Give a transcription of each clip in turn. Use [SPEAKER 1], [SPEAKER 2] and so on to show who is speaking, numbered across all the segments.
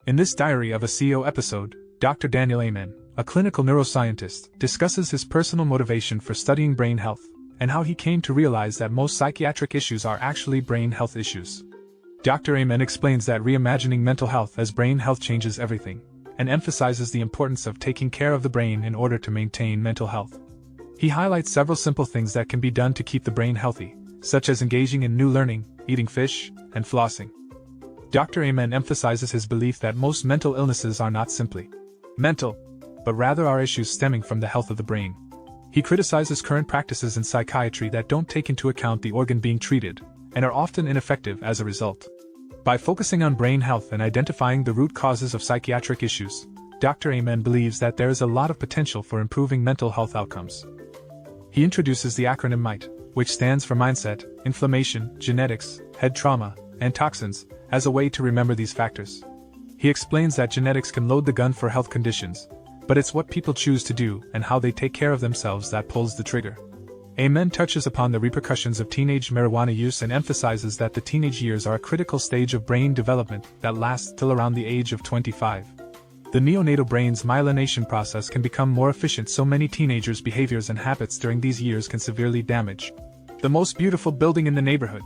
[SPEAKER 1] In this Diary of a CEO episode, Dr. Daniel Amen, a clinical neuroscientist, discusses his personal motivation for studying brain health, and how he came to realize that most psychiatric issues are actually brain health issues. Dr. Amen explains that reimagining mental health as brain health changes everything, and emphasizes the importance of taking care of the brain in order to maintain mental health. He highlights several simple things that can be done to keep the brain healthy, such as engaging in new learning, eating fish, and flossing. Dr. Amen emphasizes his belief that most mental illnesses are not simply mental, but rather are issues stemming from the health of the brain. He criticizes current practices in psychiatry that don't take into account the organ being treated, and are often ineffective as a result. By focusing on brain health and identifying the root causes of psychiatric issues, Dr. Amen believes that there is a lot of potential for improving mental health outcomes. He introduces the acronym MIGHT, which stands for mindset, inflammation, genetics, head trauma, and toxins, as a way to remember these factors. He explains that genetics can load the gun for health conditions, but it's what people choose to do and how they take care of themselves that pulls the trigger. Amen touches upon the repercussions of teenage marijuana use and emphasizes that the teenage years are a critical stage of brain development that lasts till around the age of 25. The neonatal brain's myelination process can become more efficient, so many teenagers' behaviors and habits during these years can severely damage the most beautiful building in the neighborhood.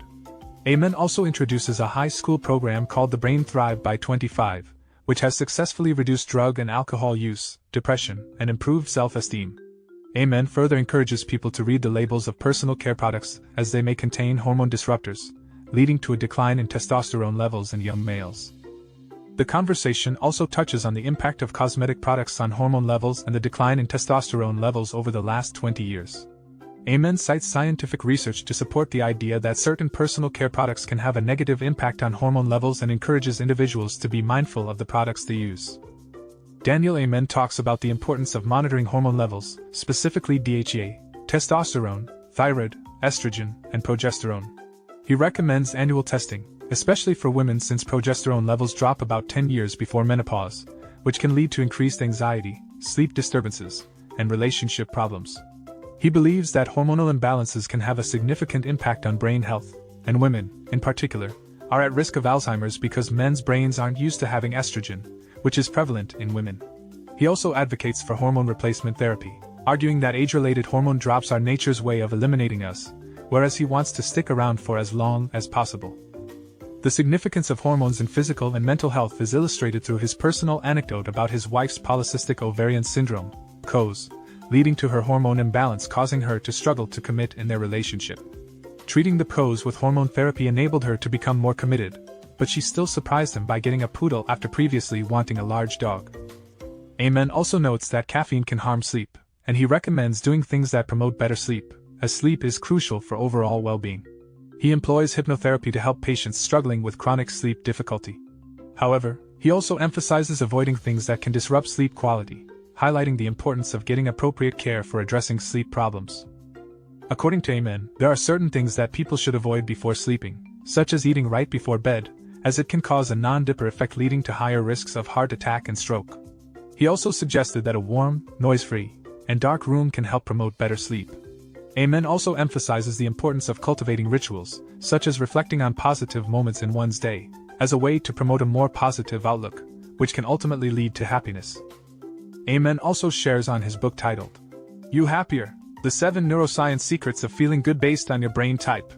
[SPEAKER 1] Amen also introduces a high school program called the Brain Thrive by 25, which has successfully reduced drug and alcohol use, depression, and improved self-esteem. Amen further encourages people to read the labels of personal care products, as they may contain hormone disruptors, leading to a decline in testosterone levels in young males. The conversation also touches on the impact of cosmetic products on hormone levels and the decline in testosterone levels over the last 20 years. Amen cites scientific research to support the idea that certain personal care products can have a negative impact on hormone levels and encourages individuals to be mindful of the products they use. Daniel Amen talks about the importance of monitoring hormone levels, specifically DHEA, testosterone, thyroid, estrogen, and progesterone. He recommends annual testing, especially for women, since progesterone levels drop about 10 years before menopause, which can lead to increased anxiety, sleep disturbances, and relationship problems. He believes that hormonal imbalances can have a significant impact on brain health, and women, in particular, are at risk of Alzheimer's because men's brains aren't used to having estrogen, which is prevalent in women. He also advocates for hormone replacement therapy, arguing that age-related hormone drops are nature's way of eliminating us, whereas he wants to stick around for as long as possible. The significance of hormones in physical and mental health is illustrated through his personal anecdote about his wife's polycystic ovarian syndrome, PCOS, leading to her hormone imbalance, causing her to struggle to commit in their relationship. Treating the PCOS with hormone therapy enabled her to become more committed, but she still surprised him by getting a poodle after previously wanting a large dog. Amen also notes that caffeine can harm sleep, and he recommends doing things that promote better sleep, as sleep is crucial for overall well-being. He employs hypnotherapy to help patients struggling with chronic sleep difficulty. However, he also emphasizes avoiding things that can disrupt sleep quality, highlighting the importance of getting appropriate care for addressing sleep problems. According to Amen, there are certain things that people should avoid before sleeping, such as eating right before bed, as it can cause a non-dipper effect leading to higher risks of heart attack and stroke. He also suggested that a warm, noise-free, and dark room can help promote better sleep. Amen also emphasizes the importance of cultivating rituals, such as reflecting on positive moments in one's day, as a way to promote a more positive outlook, which can ultimately lead to happiness. Amen also shares on his book titled, You Happier? The 7 Neuroscience Secrets of Feeling Good based on your brain type,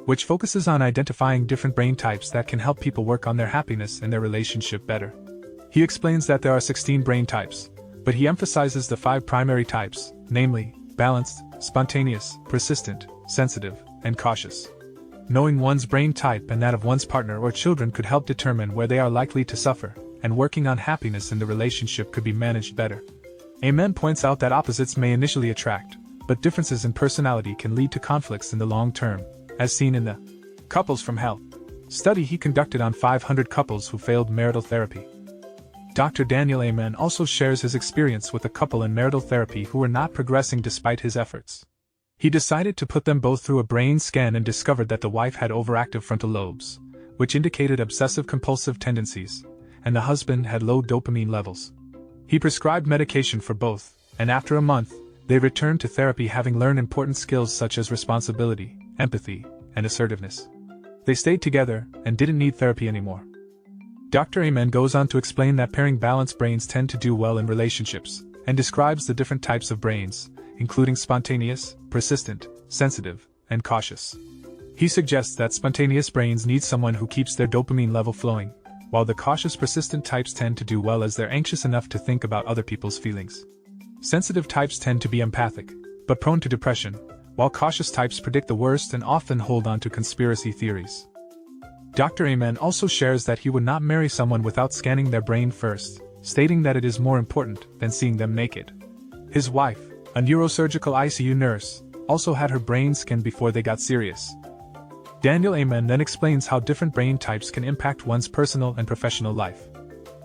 [SPEAKER 1] which focuses on identifying different brain types that can help people work on their happiness and their relationship better. He explains that there are 16 brain types, but he emphasizes the 5 primary types, namely, balanced, spontaneous, persistent, sensitive, and cautious. Knowing one's brain type and that of one's partner or children could help determine where they are likely to suffer, and working on happiness in the relationship could be managed better. Amen points out that opposites may initially attract, but differences in personality can lead to conflicts in the long term, as seen in the Couples from Hell study he conducted on 500 couples who failed marital therapy. Dr. Daniel Amen also shares his experience with a couple in marital therapy who were not progressing despite his efforts. He decided to put them both through a brain scan and discovered that the wife had overactive frontal lobes, which indicated obsessive-compulsive tendencies, and the husband had low dopamine levels. He prescribed medication for both, and after a month, they returned to therapy having learned important skills such as responsibility, empathy, and assertiveness. They stayed together and didn't need therapy anymore. Dr. Amen goes on to explain that pairing balanced brains tend to do well in relationships, and describes the different types of brains, including spontaneous, persistent, sensitive, and cautious. He suggests that spontaneous brains need someone who keeps their dopamine level flowing, while the cautious persistent types tend to do well as they're anxious enough to think about other people's feelings. Sensitive types tend to be empathic, but prone to depression, while cautious types predict the worst and often hold on to conspiracy theories. Dr. Amen also shares that he would not marry someone without scanning their brain first, stating that it is more important than seeing them naked. His wife, a neurosurgical ICU nurse, also had her brain scanned before they got serious. Daniel Amen then explains how different brain types can impact one's personal and professional life.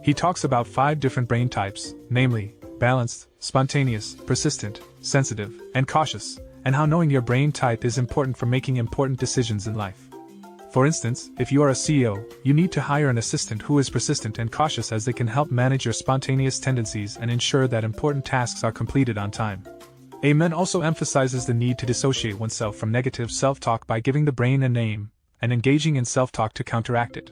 [SPEAKER 1] He talks about 5 different brain types, namely, balanced, spontaneous, persistent, sensitive, and cautious, and how knowing your brain type is important for making important decisions in life. For instance, if you are a CEO, you need to hire an assistant who is persistent and cautious as they can help manage your spontaneous tendencies and ensure that important tasks are completed on time. Amen also emphasizes the need to dissociate oneself from negative self-talk by giving the brain a name and engaging in self-talk to counteract it.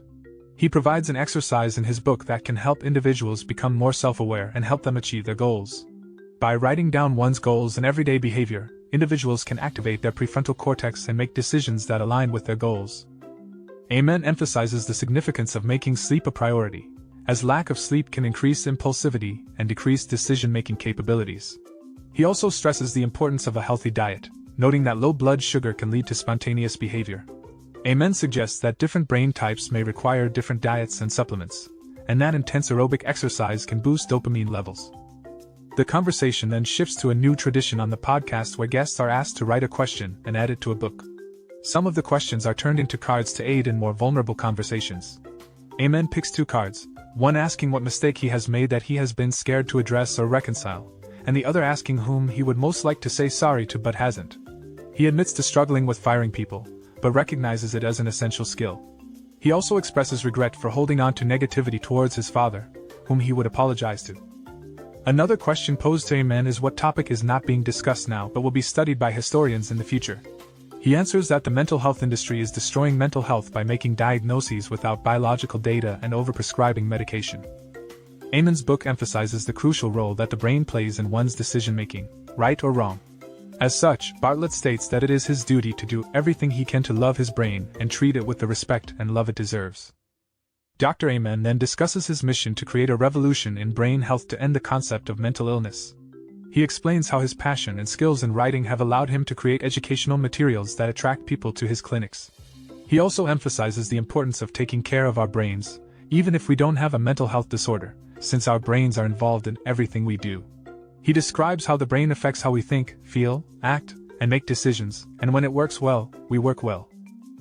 [SPEAKER 1] He provides an exercise in his book that can help individuals become more self-aware and help them achieve their goals. By writing down one's goals and everyday behavior, individuals can activate their prefrontal cortex and make decisions that align with their goals. Amen emphasizes the significance of making sleep a priority, as lack of sleep can increase impulsivity and decrease decision-making capabilities. He also stresses the importance of a healthy diet, noting that low blood sugar can lead to spontaneous behavior. Amen suggests that different brain types may require different diets and supplements, and that intense aerobic exercise can boost dopamine levels. The conversation then shifts to a new tradition on the podcast where guests are asked to write a question and add it to a book. Some of the questions are turned into cards to aid in more vulnerable conversations. Amen picks 2 cards, one asking what mistake he has made that he has been scared to address or reconcile, and the other asking whom he would most like to say sorry to but hasn't. He admits to struggling with firing people, but recognizes it as an essential skill. He also expresses regret for holding on to negativity towards his father, whom he would apologize to. Another question posed to Amen is what topic is not being discussed now but will be studied by historians in the future. He answers that the mental health industry is destroying mental health by making diagnoses without biological data and overprescribing medication. Amen's book emphasizes the crucial role that the brain plays in one's decision-making, right or wrong. As such, Bartlett states that it is his duty to do everything he can to love his brain and treat it with the respect and love it deserves. Dr. Amen then discusses his mission to create a revolution in brain health to end the concept of mental illness. He explains how his passion and skills in writing have allowed him to create educational materials that attract people to his clinics. He also emphasizes the importance of taking care of our brains, even if we don't have a mental health disorder, since our brains are involved in everything we do. He describes how the brain affects how we think, feel, act, and make decisions, and when it works well, we work well.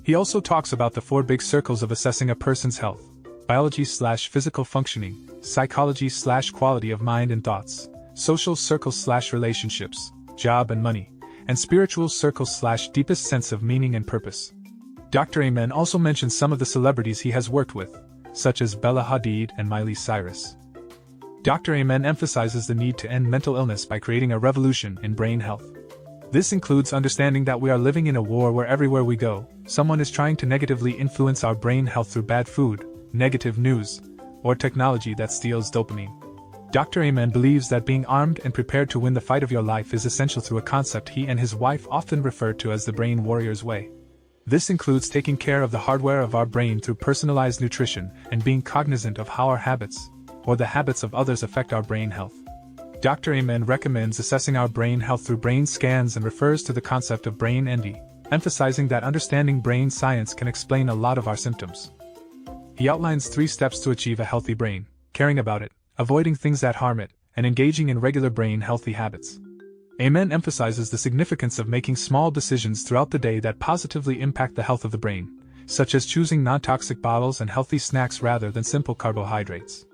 [SPEAKER 1] He also talks about the 4 big circles of assessing a person's health: biology/physical functioning, psychology/quality of mind and thoughts, social circles/relationships, job and money, and spiritual circles/deepest sense of meaning and purpose. Dr. Amen also mentions some of the celebrities he has worked with, such as Bella Hadid and Miley Cyrus. Dr. Amen emphasizes the need to end mental illness by creating a revolution in brain health. This includes understanding that we are living in a war where everywhere we go, someone is trying to negatively influence our brain health through bad food, negative news, or technology that steals dopamine. Dr. Amen believes that being armed and prepared to win the fight of your life is essential through a concept he and his wife often refer to as the brain warrior's way. This includes taking care of the hardware of our brain through personalized nutrition and being cognizant of how our habits, or the habits of others, affect our brain health. Dr. Amen recommends assessing our brain health through brain scans and refers to the concept of brain envy, emphasizing that understanding brain science can explain a lot of our symptoms. He outlines 3 steps to achieve a healthy brain: caring about it, avoiding things that harm it, and engaging in regular brain healthy habits. Amen emphasizes the significance of making small decisions throughout the day that positively impact the health of the brain, such as choosing non-toxic bottles and healthy snacks rather than simple carbohydrates.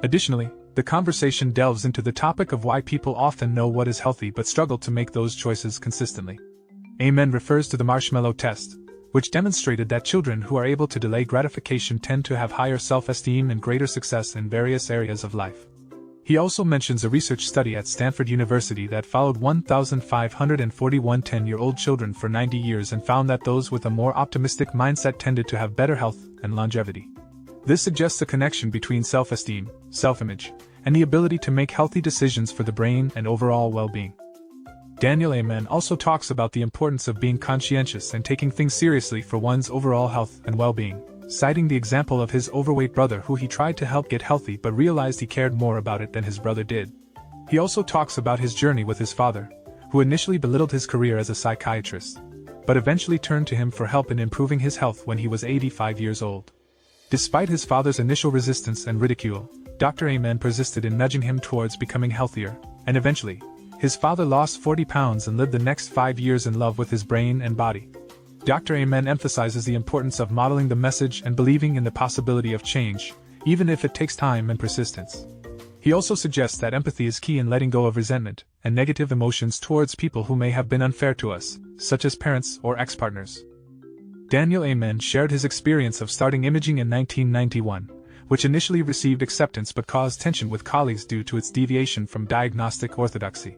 [SPEAKER 1] Additionally, the conversation delves into the topic of why people often know what is healthy but struggle to make those choices consistently. Amen refers to the marshmallow test, which demonstrated that children who are able to delay gratification tend to have higher self-esteem and greater success in various areas of life. He also mentions a research study at Stanford University that followed 1,541 10-year-old children for 90 years and found that those with a more optimistic mindset tended to have better health and longevity. This suggests a connection between self-esteem, self-image, and the ability to make healthy decisions for the brain and overall well-being. Daniel Amen also talks about the importance of being conscientious and taking things seriously for one's overall health and well-being, citing the example of his overweight brother who he tried to help get healthy but realized he cared more about it than his brother did. He also talks about his journey with his father, who initially belittled his career as a psychiatrist, but eventually turned to him for help in improving his health when he was 85 years old. Despite his father's initial resistance and ridicule, Dr. Amen persisted in nudging him towards becoming healthier, and eventually, his father lost 40 pounds and lived the next 5 years in love with his brain and body. Dr. Amen emphasizes the importance of modeling the message and believing in the possibility of change, even if it takes time and persistence. He also suggests that empathy is key in letting go of resentment and negative emotions towards people who may have been unfair to us, such as parents or ex-partners. Daniel Amen shared his experience of starting imaging in 1991, which initially received acceptance but caused tension with colleagues due to its deviation from diagnostic orthodoxy.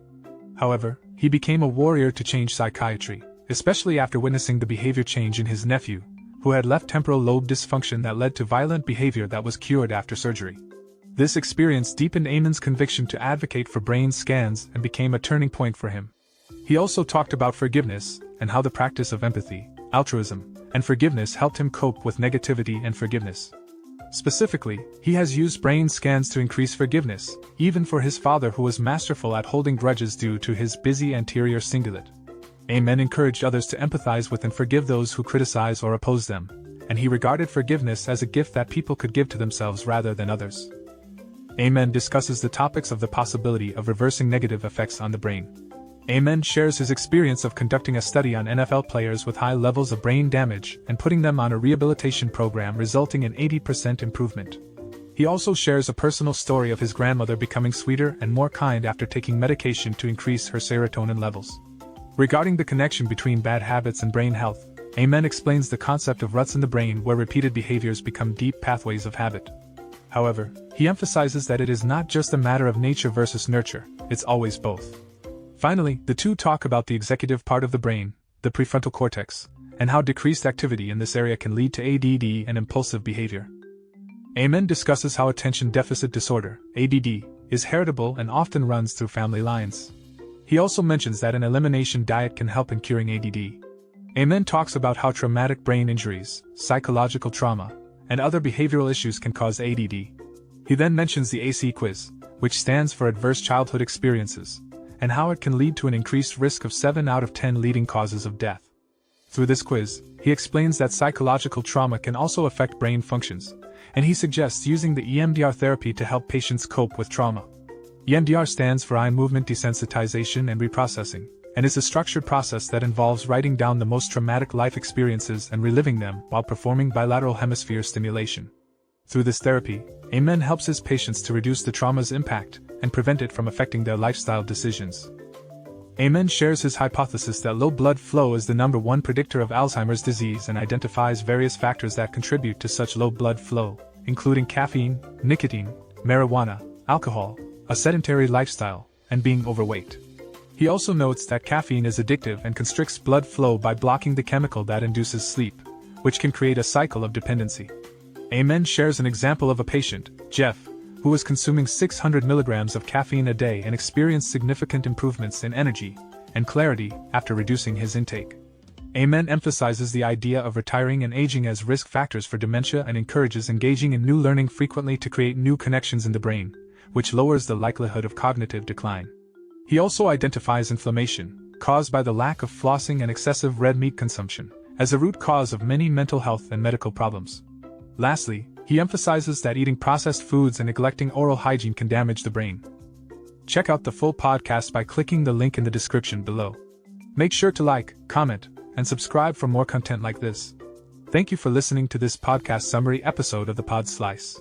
[SPEAKER 1] However, he became a warrior to change psychiatry, especially after witnessing the behavior change in his nephew, who had left temporal lobe dysfunction that led to violent behavior that was cured after surgery. This experience deepened Amen's conviction to advocate for brain scans and became a turning point for him. He also talked about forgiveness and how the practice of empathy, altruism, and forgiveness helped him cope with negativity and forgiveness. Specifically, he has used brain scans to increase forgiveness, even for his father who was masterful at holding grudges due to his busy anterior cingulate. Amen encouraged others to empathize with and forgive those who criticize or oppose them, and he regarded forgiveness as a gift that people could give to themselves rather than others. Amen discusses the topics of the possibility of reversing negative effects on the brain. Amen shares his experience of conducting a study on NFL players with high levels of brain damage and putting them on a rehabilitation program resulting in 80% improvement. He also shares a personal story of his grandmother becoming sweeter and more kind after taking medication to increase her serotonin levels. Regarding the connection between bad habits and brain health, Amen explains the concept of ruts in the brain where repeated behaviors become deep pathways of habit. However, he emphasizes that it is not just a matter of nature versus nurture, it's always both. Finally, the two talk about the executive part of the brain, the prefrontal cortex, and how decreased activity in this area can lead to ADD and impulsive behavior. Amen discusses how attention deficit disorder, ADD, is heritable and often runs through family lines. He also mentions that an elimination diet can help in curing ADD. Amen talks about how traumatic brain injuries, psychological trauma, and other behavioral issues can cause ADD. He then mentions the AC quiz, which stands for Adverse Childhood Experiences, and how it can lead to an increased risk of 7 out of 10 leading causes of death. Through this quiz, he explains that psychological trauma can also affect brain functions, and he suggests using the EMDR therapy to help patients cope with trauma. EMDR stands for Eye Movement Desensitization and Reprocessing, and is a structured process that involves writing down the most traumatic life experiences and reliving them while performing bilateral hemisphere stimulation. Through this therapy, Amen helps his patients to reduce the trauma's impact and prevent it from affecting their lifestyle decisions. Amen shares his hypothesis that low blood flow is the #1 predictor of Alzheimer's disease and identifies various factors that contribute to such low blood flow, including caffeine, nicotine, marijuana, alcohol, a sedentary lifestyle, and being overweight. He also notes that caffeine is addictive and constricts blood flow by blocking the chemical that induces sleep, which can create a cycle of dependency. Amen shares an example of a patient, Jeff, who was consuming 600 milligrams of caffeine a day and experienced significant improvements in energy and clarity after reducing his intake. Amen emphasizes the idea of retiring and aging as risk factors for dementia and encourages engaging in new learning frequently to create new connections in the brain, which lowers the likelihood of cognitive decline. He also identifies inflammation, caused by the lack of flossing and excessive red meat consumption, as a root cause of many mental health and medical problems. Lastly, he emphasizes that eating processed foods and neglecting oral hygiene can damage the brain. Check out the full podcast by clicking the link in the description below. Make sure to like, comment, and subscribe for more content like this. Thank you for listening to this podcast summary episode of the Pod Slice.